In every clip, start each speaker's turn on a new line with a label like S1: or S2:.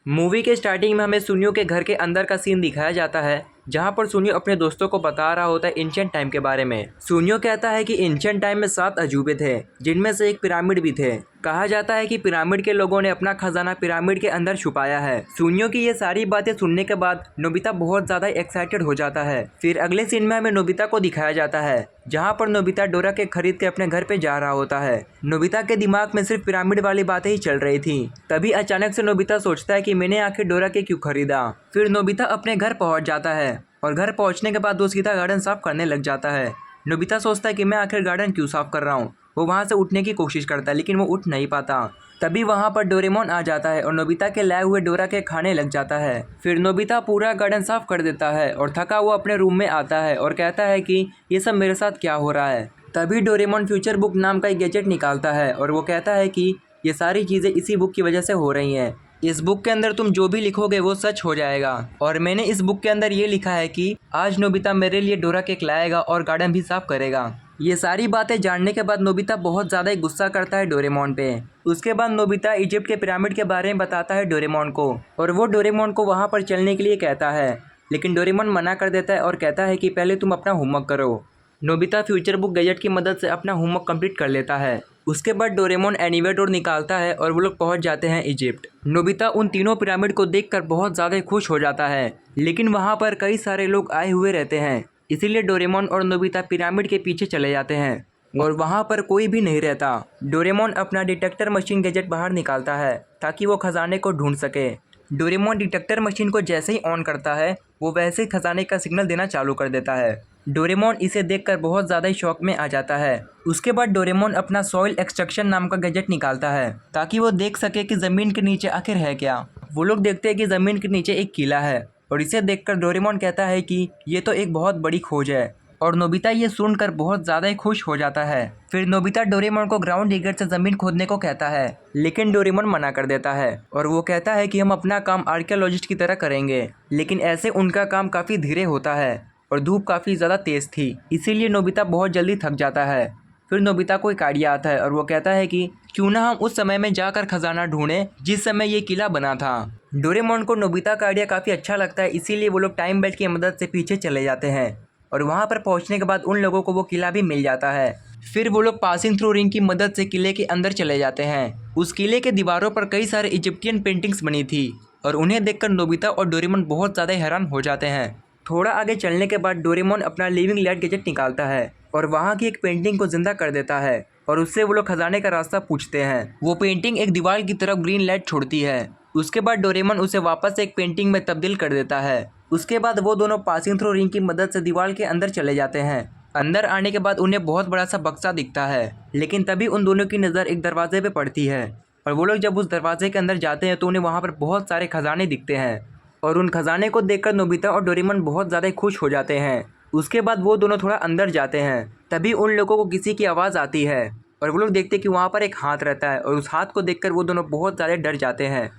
S1: Movie के starting में हमें सुनियो के घर के अंदर का सीन दिखाया जाता है, जहां पर सुनियो अपने दोस्तों को बता रहा होता है एंशिएंट टाइम के बारे में। सुनियो कहता है कि एंशिएंट टाइम में 7 अजूबे थे, जिनमें से एक पिरामिड भी थे। कहा जाता है कि पिरामिड के लोगों ने अपना खजाना पिरामिड के अंदर छुपाया है। सुनियो की ये सारी बातें सुनने के बाद नोबिता बहुत ज्यादा एक्साइटेड हो जाता है। फिर अगले सीन में हमें नोबिता को दिखाया जाता है, जहाँ पर नोबिता डोरा के खरीद के अपने घर पे जा रहा होता है। नोबिता के दिमाग में सिर्फ पिरामिड वाली बातें ही चल रही थी। तभी अचानक से नोबिता सोचता है कि मैंने आखिर डोरा के क्यों खरीदा। फिर नोबिता अपने घर पहुंच जाता है और घर पहुंचने के बाद वो सीधा गार्डन साफ करने लग जाता है। नोबिता सोचता है कि मैं आखिर गार्डन क्यों साफ कर रहा हूँ। वो वहाँ से उठने की कोशिश करता है, लेकिन वो उठ नहीं पाता। तभी वहाँ पर डोरेमोन आ जाता है और नोबिता के लाए हुए डोरा के खाने लग जाता है। फिर नोबिता पूरा गार्डन साफ कर देता है और थका हुआ अपने रूम में आता है और कहता है कि ये सब मेरे साथ क्या हो रहा है। तभी डोरेमोन फ्यूचर बुक नाम का एक गैजेट निकालता है और वो कहता है कि ये सारी चीज़ें इसी बुक की वजह से हो रही हैं। इस बुक के अंदर तुम जो भी लिखोगे वो सच हो जाएगा। और मैंने इस बुक के अंदर ये लिखा है कि आज नोबिता मेरे लिए डोरा केक लाएगा और गार्डन भी साफ करेगा। ये सारी बातें जानने के बाद नोबिता बहुत ज़्यादा ही गुस्सा करता है डोरेमोन पे। उसके बाद नोबिता इजिप्ट के पिरामिड के बारे में बताता है डोरेमोन को, और वो डोरेमोन को वहाँ पर चलने के लिए कहता है, लेकिन डोरेमोन मना कर देता है और कहता है कि पहले तुम अपना होमवर्क करो। नोबिता फ्यूचर बुक गैजेट की मदद से अपना होमवर्क कंप्लीट कर लेता है। उसके बाद डोरेमोन एनीवे डोर निकालता है और वो लोग पहुंच जाते हैं इजिप्ट। नोबिता उन तीनों पिरामिड को देखकर बहुत ज़्यादा खुश हो जाता है, लेकिन वहां पर कई सारे लोग आए हुए रहते हैं। इसीलिए डोरेमोन और नोबिता पिरामिड के पीछे चले जाते हैं और वहां पर कोई भी नहीं रहता। डोरेमोन अपना डिटेक्टर मशीन गैजेट बाहर निकालता है ताकि वो खजाने को ढूंढ सके। डोरेमोन डिटेक्टर मशीन को जैसे ही ऑन करता है, वो वैसे ही खजाने का सिग्नल देना चालू कर देता है। डोरेमोन इसे देखकर बहुत ज़्यादा ही शौक में आ जाता है। उसके बाद डोरेमोन अपना सॉइल एक्सट्रैक्शन नाम का गैजेट निकालता है ताकि वो देख सके कि ज़मीन के नीचे आखिर है क्या। वो लोग देखते हैं कि ज़मीन के नीचे एक किला है और इसे देखकर डोरेमोन कहता है कि ये तो एक बहुत बड़ी खोज है, और नोबिता ये सुनकर बहुत ज़्यादा ही खुश हो जाता है। फिर नोबिता डोरेमोन को ग्राउंड डिगर से ज़मीन खोदने को कहता है, लेकिन डोरेमोन मना कर देता है और वो कहता है कि हम अपना काम आर्कियोलॉजिस्ट की तरह करेंगे। लेकिन ऐसे उनका काम काफ़ी धीरे होता है और धूप काफ़ी ज़्यादा तेज़ थी, इसीलिए नोबिता बहुत जल्दी थक जाता है। फिर नोबिता को एक आइडिया आता है और वो कहता है कि क्यों ना हम उस समय में जाकर खजाना ढूंढें जिस समय ये किला बना था। डोरेमोन को नोबिता का आइडिया काफ़ी अच्छा लगता है, इसीलिए वो लोग टाइम बेल्ट की मदद से पीछे चले जाते हैं और वहाँ पर पहुँचने के बाद उन लोगों को वो किला भी मिल जाता है। फिर वो लोग पासिंग थ्रू रिंग की मदद से किले के अंदर चले जाते हैं। उस किले के दीवारों पर कई सारे इजिप्टियन पेंटिंग्स बनी थी और उन्हें देखकर नोबिता और डोरेमोन बहुत ज़्यादा हैरान हो जाते हैं। थोड़ा आगे चलने के बाद डोरेमोन अपना लिविंग लाइट गैजेट निकालता है और वहाँ की एक पेंटिंग को जिंदा कर देता है और उससे वो लोग खजाने का रास्ता पूछते हैं। वो पेंटिंग एक दीवार की तरफ ग्रीन लाइट छोड़ती है। उसके बाद डोरेमोन उसे वापस एक पेंटिंग में तब्दील कर देता है। उसके बाद वो दोनों पासिंग थ्रू रिंग की मदद से दीवार के अंदर चले जाते हैं। अंदर आने के बाद उन्हें बहुत बड़ा सा बक्सा दिखता है, लेकिन तभी उन दोनों की नज़र एक दरवाजे पे पड़ती है और वो लोग जब उस दरवाजे के अंदर जाते हैं तो उन्हें वहाँ पर बहुत सारे खजाने दिखते हैं और उन खजाने को देखकर नोबिता और डोरेमोन बहुत ज़्यादा खुश हो जाते हैं। उसके बाद वो दोनों थोड़ा अंदर जाते हैं। तभी उन लोगों को किसी की आवाज़ आती है और वो लोग देखते हैं कि वहाँ पर एक हाथ रहता है और उस हाथ को देखकर वो दोनों बहुत ज़्यादा डर जाते हैं।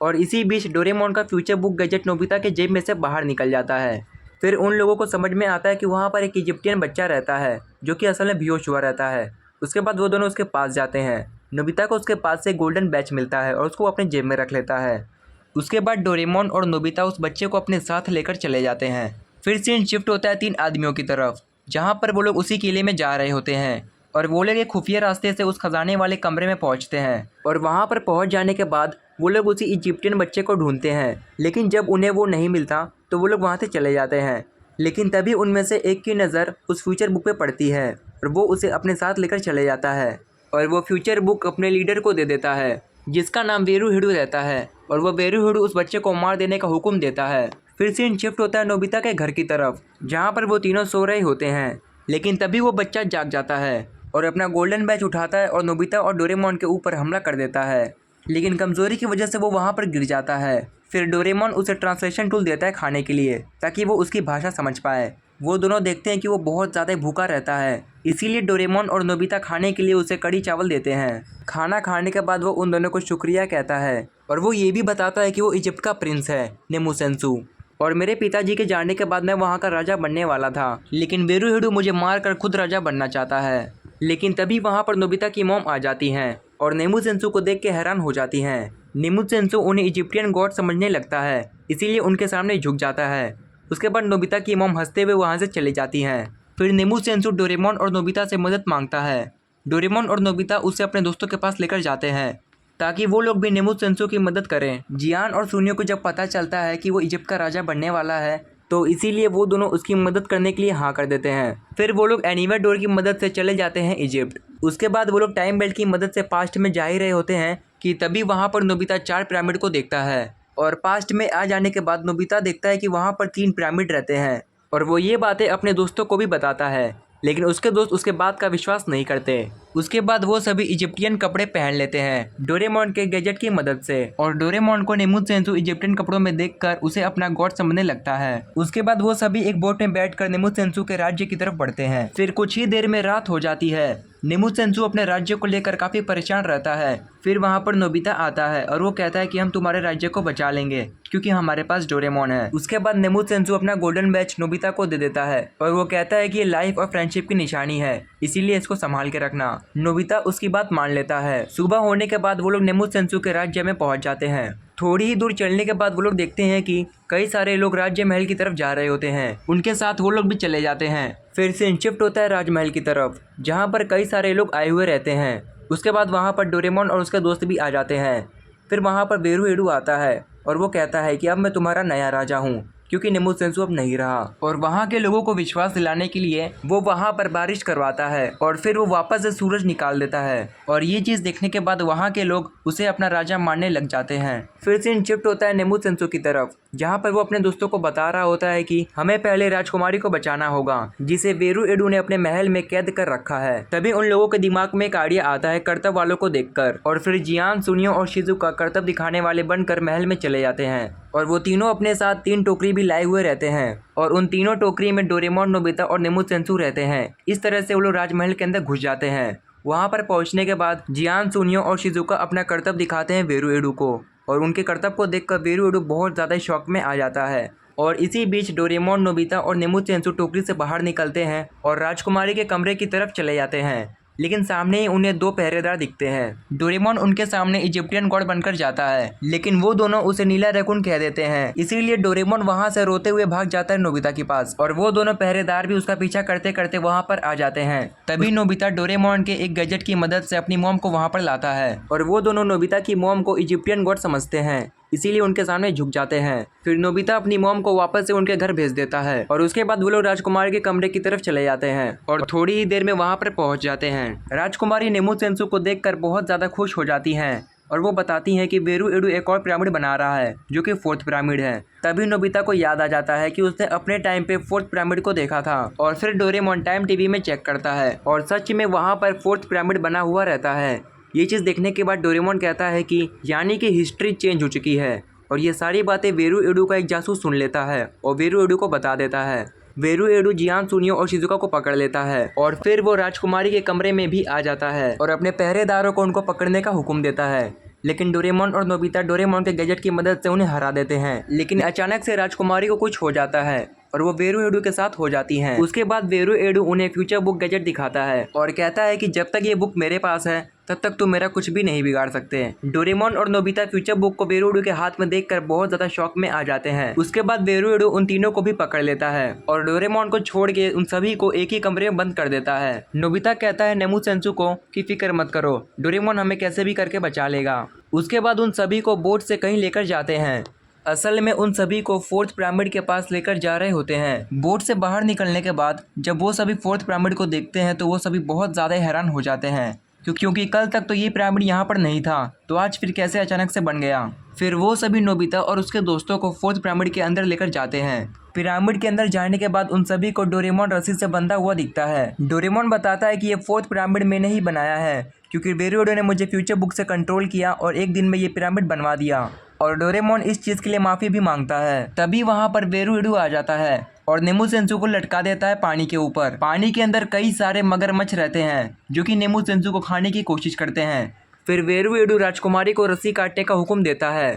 S1: और इसी बीच डोरेमोन का फ्यूचर बुक गैजेट नोबिता के जेब में से बाहर निकल जाता है। फिर उन लोगों को समझ में आता है कि वहाँ पर एक इजिप्टियन बच्चा रहता है जो कि असल में बेहोश हुआ रहता है। उसके बाद वो दोनों उसके पास जाते हैं। नोबिता को उसके पास से गोल्डन बैच मिलता है और उसको अपने जेब में रख लेता है। उसके बाद डोरेमोन और नोबिता उस बच्चे को अपने साथ लेकर चले जाते हैं। फिर सीन शिफ्ट होता है 3 आदमियों की तरफ, जहाँ पर वो लोग उसी किले में जा रहे होते हैं और वो लोग एक खुफिया रास्ते से उस खजाने वाले कमरे में पहुँचते हैं। और वहाँ पर पहुँच जाने के बाद वो लोग उसी इजिप्टियन बच्चे को ढूंढते हैं, लेकिन जब उन्हें वो नहीं मिलता तो वो लोग वहाँ से चले जाते हैं। लेकिन तभी उनमें से एक की नज़र उस फ्यूचर बुक पे पड़ती है और वो उसे अपने साथ लेकर चले जाता है और वो फ्यूचर बुक अपने लीडर को दे देता है, जिसका नाम वेरू हिडू रहता है, और वो वेरू हिडू उस बच्चे को मार देने का हुक्म देता है। फिर सीन शिफ्ट होता है नोबिता के घर की तरफ, जहाँ पर वो तीनों सो रहे होते हैं। लेकिन तभी वो बच्चा जाग जाता है और अपना गोल्डन बैच उठाता है और नोबिता और डोरेमोन के ऊपर हमला कर देता है, लेकिन कमज़ोरी की वजह से वो वहाँ पर गिर जाता है। फिर डोरेमोन उसे ट्रांसलेशन टूल देता है खाने के लिए, ताकि वो उसकी भाषा समझ पाए। वो दोनों देखते हैं कि वो बहुत ज़्यादा भूखा रहता है, इसीलिए डोरेमोन और नोबिता खाने के लिए उसे कड़ी चावल देते हैं। खाना खाने के बाद वो उन दोनों को शुक्रिया कहता है और वो ये भी बताता है कि वो इजिप्ट का प्रिंस है, नेमुसेंसू, और मेरे पिताजी के जाने के बाद मैं वहाँ का राजा बनने वाला था, लेकिन वेरू हिडू मुझे मार कर खुद राजा बनना चाहता है। लेकिन तभी वहाँ पर नोबिता की मॉम आ जाती हैं और नेमुसेंसू को देख के हैरान हो जाती हैं। नेमुत्सेंसु उन्हें इजिप्टियन गॉड समझने लगता है, इसीलिए उनके सामने झुक जाता है। उसके बाद नोबिता की मॉम हंसते हुए वहाँ से चली जाती हैं। फिर नेमुत्सेंसु डोरेमोन और नोबिता से मदद मांगता है। डोरेमोन और नोबिता उसे अपने दोस्तों के पास लेकर जाते हैं ताकि वो लोग भी नेमुत्सेंसु की मदद करें। जियान और सुनियो को जब पता चलता है कि वो इजिप्ट का राजा बनने वाला है तो इसीलिए वो दोनों उसकी मदद करने के लिए हाँ कर देते हैं। फिर वो लोग एनीवे डोर की मदद से चले जाते हैं इजिप्ट। उसके बाद वो लोग टाइम बेल्ट की मदद से पास्ट में जा ही रहे होते हैं कि तभी वहाँ पर नोबिता 4 पिरामिड को देखता है और पास्ट में आ जाने के बाद नोबिता देखता है कि वहाँ पर 3 पिरामिड रहते हैं और वो ये बातें अपने दोस्तों को भी बताता है, लेकिन उसके दोस्त उसके बात का विश्वास नहीं करते। उसके बाद वो सभी इजिप्टियन कपड़े पहन लेते हैं डोरेमोन के गैजेट की मदद से और डोरेमोन को नेमुत्सेंसु इजिप्टियन कपड़ों में देखकर उसे अपना गॉड समझने लगता है। उसके बाद वो सभी एक बोट में बैठकर नेमुत्सेंसु के राज्य की तरफ बढ़ते हैं। फिर कुछ ही देर में रात हो जाती है। नेमुत्सेंसु अपने राज्य को लेकर काफी परेशान रहता है। फिर वहाँ पर नोबिता आता है और वो कहता है कि हम तुम्हारे राज्य को बचा लेंगे क्योंकि हमारे पास डोरेमोन है। उसके बाद नेमुत्सेंसु अपना गोल्डन बैच नोबिता को दे देता है और वो कहता है कि ये लाइफ और फ्रेंडशिप की निशानी है, इसीलिए इसको संभाल के रखना। नोबिता उसकी बात मान लेता है। सुबह होने के बाद वो लोग नेमुत्सेंसु के राज्य में पहुंच जाते हैं। थोड़ी ही दूर चलने के बाद वो लोग देखते हैं कि कई सारे लोग राज्य महल की तरफ जा रहे होते हैं। उनके साथ वो लोग भी चले जाते हैं। फिर सीन शिफ्ट होता है राजमहल की तरफ, जहाँ पर कई सारे लोग आए हुए रहते हैं। उसके बाद वहाँ पर डोरेमोन और उसके दोस्त भी आ जाते हैं। फिर वहाँ पर वेरू एडू आता है और वो कहता है कि अब मैं तुम्हारा नया राजा हूँ क्योंकि नेमुत्सेंसु अब नहीं रहा। और वहाँ के लोगों को विश्वास दिलाने के लिए वो वहाँ पर बारिश करवाता है और फिर वो वापस से सूरज निकाल देता है और ये चीज़ देखने के बाद वहाँ के लोग उसे अपना राजा मानने लग जाते हैं। फिर सीन शिफ्ट होता है नेमुत्सेंसु की तरफ, जहाँ पर वो अपने दोस्तों को बता रहा होता है कि हमें पहले राजकुमारी को बचाना होगा जिसे वेरू एडू ने अपने महल में कैद कर रखा है। तभी उन लोगों के दिमाग में एक आइडिया आता है कर्तव्य वालों को देखकर और फिर जियान, सुनियो और शिजुका कर्तव्य दिखाने वाले बनकर महल में चले जाते हैं और वो तीनों अपने साथ 3 टोकरी भी लाए हुए रहते हैं और उन तीनों टोकरी में डोरेमोन, नोबिता और नेमुत्सेंसु रहते हैं। इस तरह से वो लोग राजमहल के अंदर घुस जाते हैं। वहाँ पर पहुँचने के बाद जियान, सुनियो और शिजुका अपना कर्तव्य दिखाते हैं वेरू एडू को और उनके कर्तव्य को देखकर वेरू एडू बहुत ज़्यादा शौक में आ जाता है। और इसी बीच डोरेमोन, नोबिता और नेमुत्सेंसु टोकरी से बाहर निकलते हैं और राजकुमारी के कमरे की तरफ चले जाते हैं, लेकिन सामने ही उन्हें 2 पहरेदार दिखते हैं। डोरेमोन उनके सामने इजिप्टियन गॉड बनकर जाता है, लेकिन वो दोनों उसे नीला रैकून कह देते हैं। इसीलिए डोरेमोन वहां से रोते हुए भाग जाता है नोबिता के पास और वो दोनों पहरेदार भी उसका पीछा करते करते वहां पर आ जाते हैं। तभी नोबिता डोरेमोन के एक गैजेट की मदद से अपनी मॉम को वहां पर लाता है और वो दोनों नोबिता की मॉम को इजिप्टियन गॉड समझते हैं, इसीलिए उनके सामने झुक जाते हैं। फिर नोबिता अपनी मॉम को वापस से उनके घर भेज देता है और उसके बाद वो लोग राजकुमारी के कमरे की तरफ चले जाते हैं और थोड़ी ही देर में वहां पर पहुंच जाते हैं। राजकुमारी नेमुत्सेंसु को देखकर बहुत ज़्यादा खुश हो जाती हैं और वो बताती हैं कि वेरू एडू एक और पिरामिड बना रहा है जो कि 4th पिरामिड है। तभी नोबिता को याद आ जाता है कि उसने अपने टाइम पे 4th पिरामिड को देखा था और फिर डोरेमोन टाइम टीवी में चेक करता है और सच में वहाँ पर 4th पिरामिड बना हुआ रहता है। ये चीज़ देखने के बाद डोरेमोन कहता है कि यानी कि हिस्ट्री चेंज हो चुकी है और ये सारी बातें वेरू एडू का एक जासूस सुन लेता है और वेरू एडू को बता देता है। वेरू एडू जियान, सुनियो और शिजुका को पकड़ लेता है और फिर वो राजकुमारी के कमरे में भी आ जाता है और अपने पहरेदारों को उनको पकड़ने का हुक्म देता है, लेकिन डोरेमोन और नोबिता डोरेमोन के गैजेट की मदद से उन्हें हरा देते हैं। लेकिन अचानक से राजकुमारी को कुछ हो जाता है और वो वेरू एडू के साथ हो जाती हैं। उसके बाद वेरू एडू उन्हें फ्यूचर बुक गैजेट दिखाता है और कहता है कि जब तक ये बुक मेरे पास है तब तक तुम मेरा कुछ भी नहीं बिगाड़ सकते। डोरेमोन और नोबिता फ्यूचर बुक को वेरू एडू के हाथ में देखकर बहुत ज्यादा शौक में आ जाते हैं। उसके बाद वेरू एडू उन तीनों को भी पकड़ लेता है और डोरेमोन को छोड़ के उन सभी को एक ही कमरे में बंद कर देता है। नोबिता कहता है नेमुत्सेंसु को कि फिक्र मत करो, डोरेमोन हमें कैसे भी करके बचा लेगा। उसके बाद उन सभी को बोट से कहीं लेकर जाते हैं। असल में उन सभी को 4th पिरामिड के पास लेकर जा रहे होते हैं। बोट से बाहर निकलने के बाद जब वो सभी 4th पिरामिड को देखते हैं तो वो सभी बहुत ज़्यादा हैरान हो जाते हैं क्योंकि कल तक तो ये पिरामिड यहाँ पर नहीं था, तो आज फिर कैसे अचानक से बन गया। फिर वो सभी नोबिता और उसके दोस्तों को 4th पिरामिड के अंदर लेकर जाते हैं। पिरामिड के अंदर जाने के बाद उन सभी को डोरेमोन रस्सी से बंधा हुआ दिखता है। डोरेमोन बताता है कि ये 4th पिरामिड मैंने ही बनाया है क्योंकि वेरू एडू ने मुझे फ्यूचर बुक से कंट्रोल किया और एक दिन में ये पिरामिड बनवा दिया और डोरेमोन इस चीज़ के लिए माफ़ी भी मांगता है। तभी वहाँ पर वेरू एडू आ जाता है और नेमुत्सेंसु को लटका देता है पानी के ऊपर। पानी के अंदर कई सारे मगरमच्छ रहते हैं जो कि नेमुत्सेंसु को खाने की कोशिश करते हैं। फिर वेरू एडू राजकुमारी को रस्सी काटने का हुक्म देता है।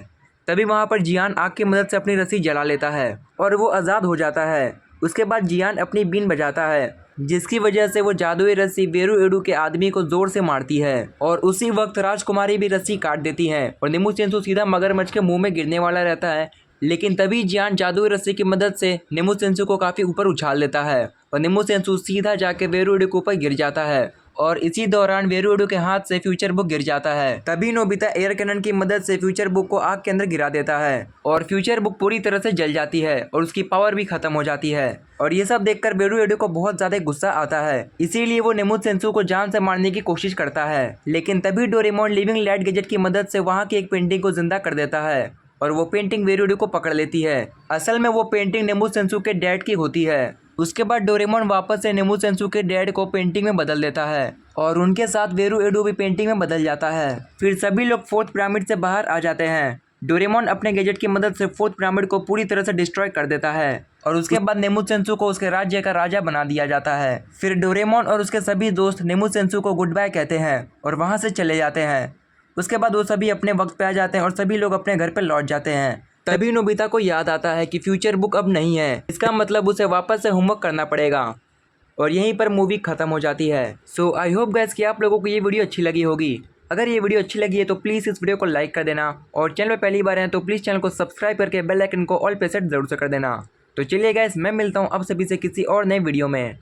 S1: तभी वहाँ पर जियान आग की मदद से अपनी रस्सी जला लेता है और वो आज़ाद हो जाता है। उसके बाद जियान अपनी बीन बजाता है जिसकी वजह से वो जादुई रस्सी वेरू के आदमी को जोर से मारती है और उसी वक्त राजकुमारी भी रस्सी काट देती है और नेमुसेंसु सीधा मगरमच्छ के मुंह में गिरने वाला रहता है। लेकिन तभी जियान जादुई रस्सी की मदद से नेमुसेंसु को काफी ऊपर उछाल लेता है और नेमुसेंसु सीधा जाके वेरू के ऊपर गिर जाता है और इसी दौरान वेरू के हाथ से फ्यूचर बुक गिर जाता है। तभी नोबिता एयर कैनन की मदद से फ्यूचर बुक को आग के अंदर गिरा देता है और फ्यूचर बुक पूरी तरह से जल जाती है और उसकी पावर भी खत्म हो जाती है। और ये सब देखकर वेरू को बहुत ज्यादा गुस्सा आता है, इसीलिए वो नेमुसेंसु को जान से मारने की कोशिश करता है। लेकिन तभी डोरेमोन लिविंग लाइट गैजेट की मदद से वहाँ की एक पेंटिंग को जिंदा कर देता है और वो पेंटिंग वेरू को पकड़ लेती है। असल में वो पेंटिंग नेमुसेंसु के डैड की होती है। उसके बाद डोरेमोन वापस से नेमुसेंसु के डैड को पेंटिंग में बदल देता है और उनके साथ वेरू भी पेंटिंग में बदल जाता है। फिर सभी लोग फोर्थ पिरामिड से बाहर आ जाते हैं। डोरेमोन अपने गैजेट की मदद से फोर्थ पिरामिड को पूरी तरह से डिस्ट्रॉय कर देता है और उसके बाद नेमुसेंसु को उसके राज्य का राजा बना दिया जाता है। फिर डोरेमोन और उसके सभी दोस्त नेमुसेंसु को गुड बाय कहते हैं और वहाँ से चले जाते हैं। उसके बाद वो सभी अपने वक्त पे आ जाते हैं और सभी लोग अपने घर पे लौट जाते हैं। तभी नोबिता को याद आता है कि फ्यूचर बुक अब नहीं है, इसका मतलब उसे वापस से होमवर्क करना पड़ेगा और यहीं पर मूवी खत्म हो जाती है। सो आई होप गाइस कि आप लोगों को ये वीडियो अच्छी लगी होगी। अगर ये वीडियो अच्छी लगी है तो प्लीज़ इस वीडियो को लाइक कर देना और चैनल पर पहली बार हैं तो प्लीज़ चैनल को सब्सक्राइब करके बेल आइकन को ऑल पे सेट जरूर से कर देना। तो चलिए गाइस, मैं मिलता हूँ आप सभी से किसी और नए वीडियो में।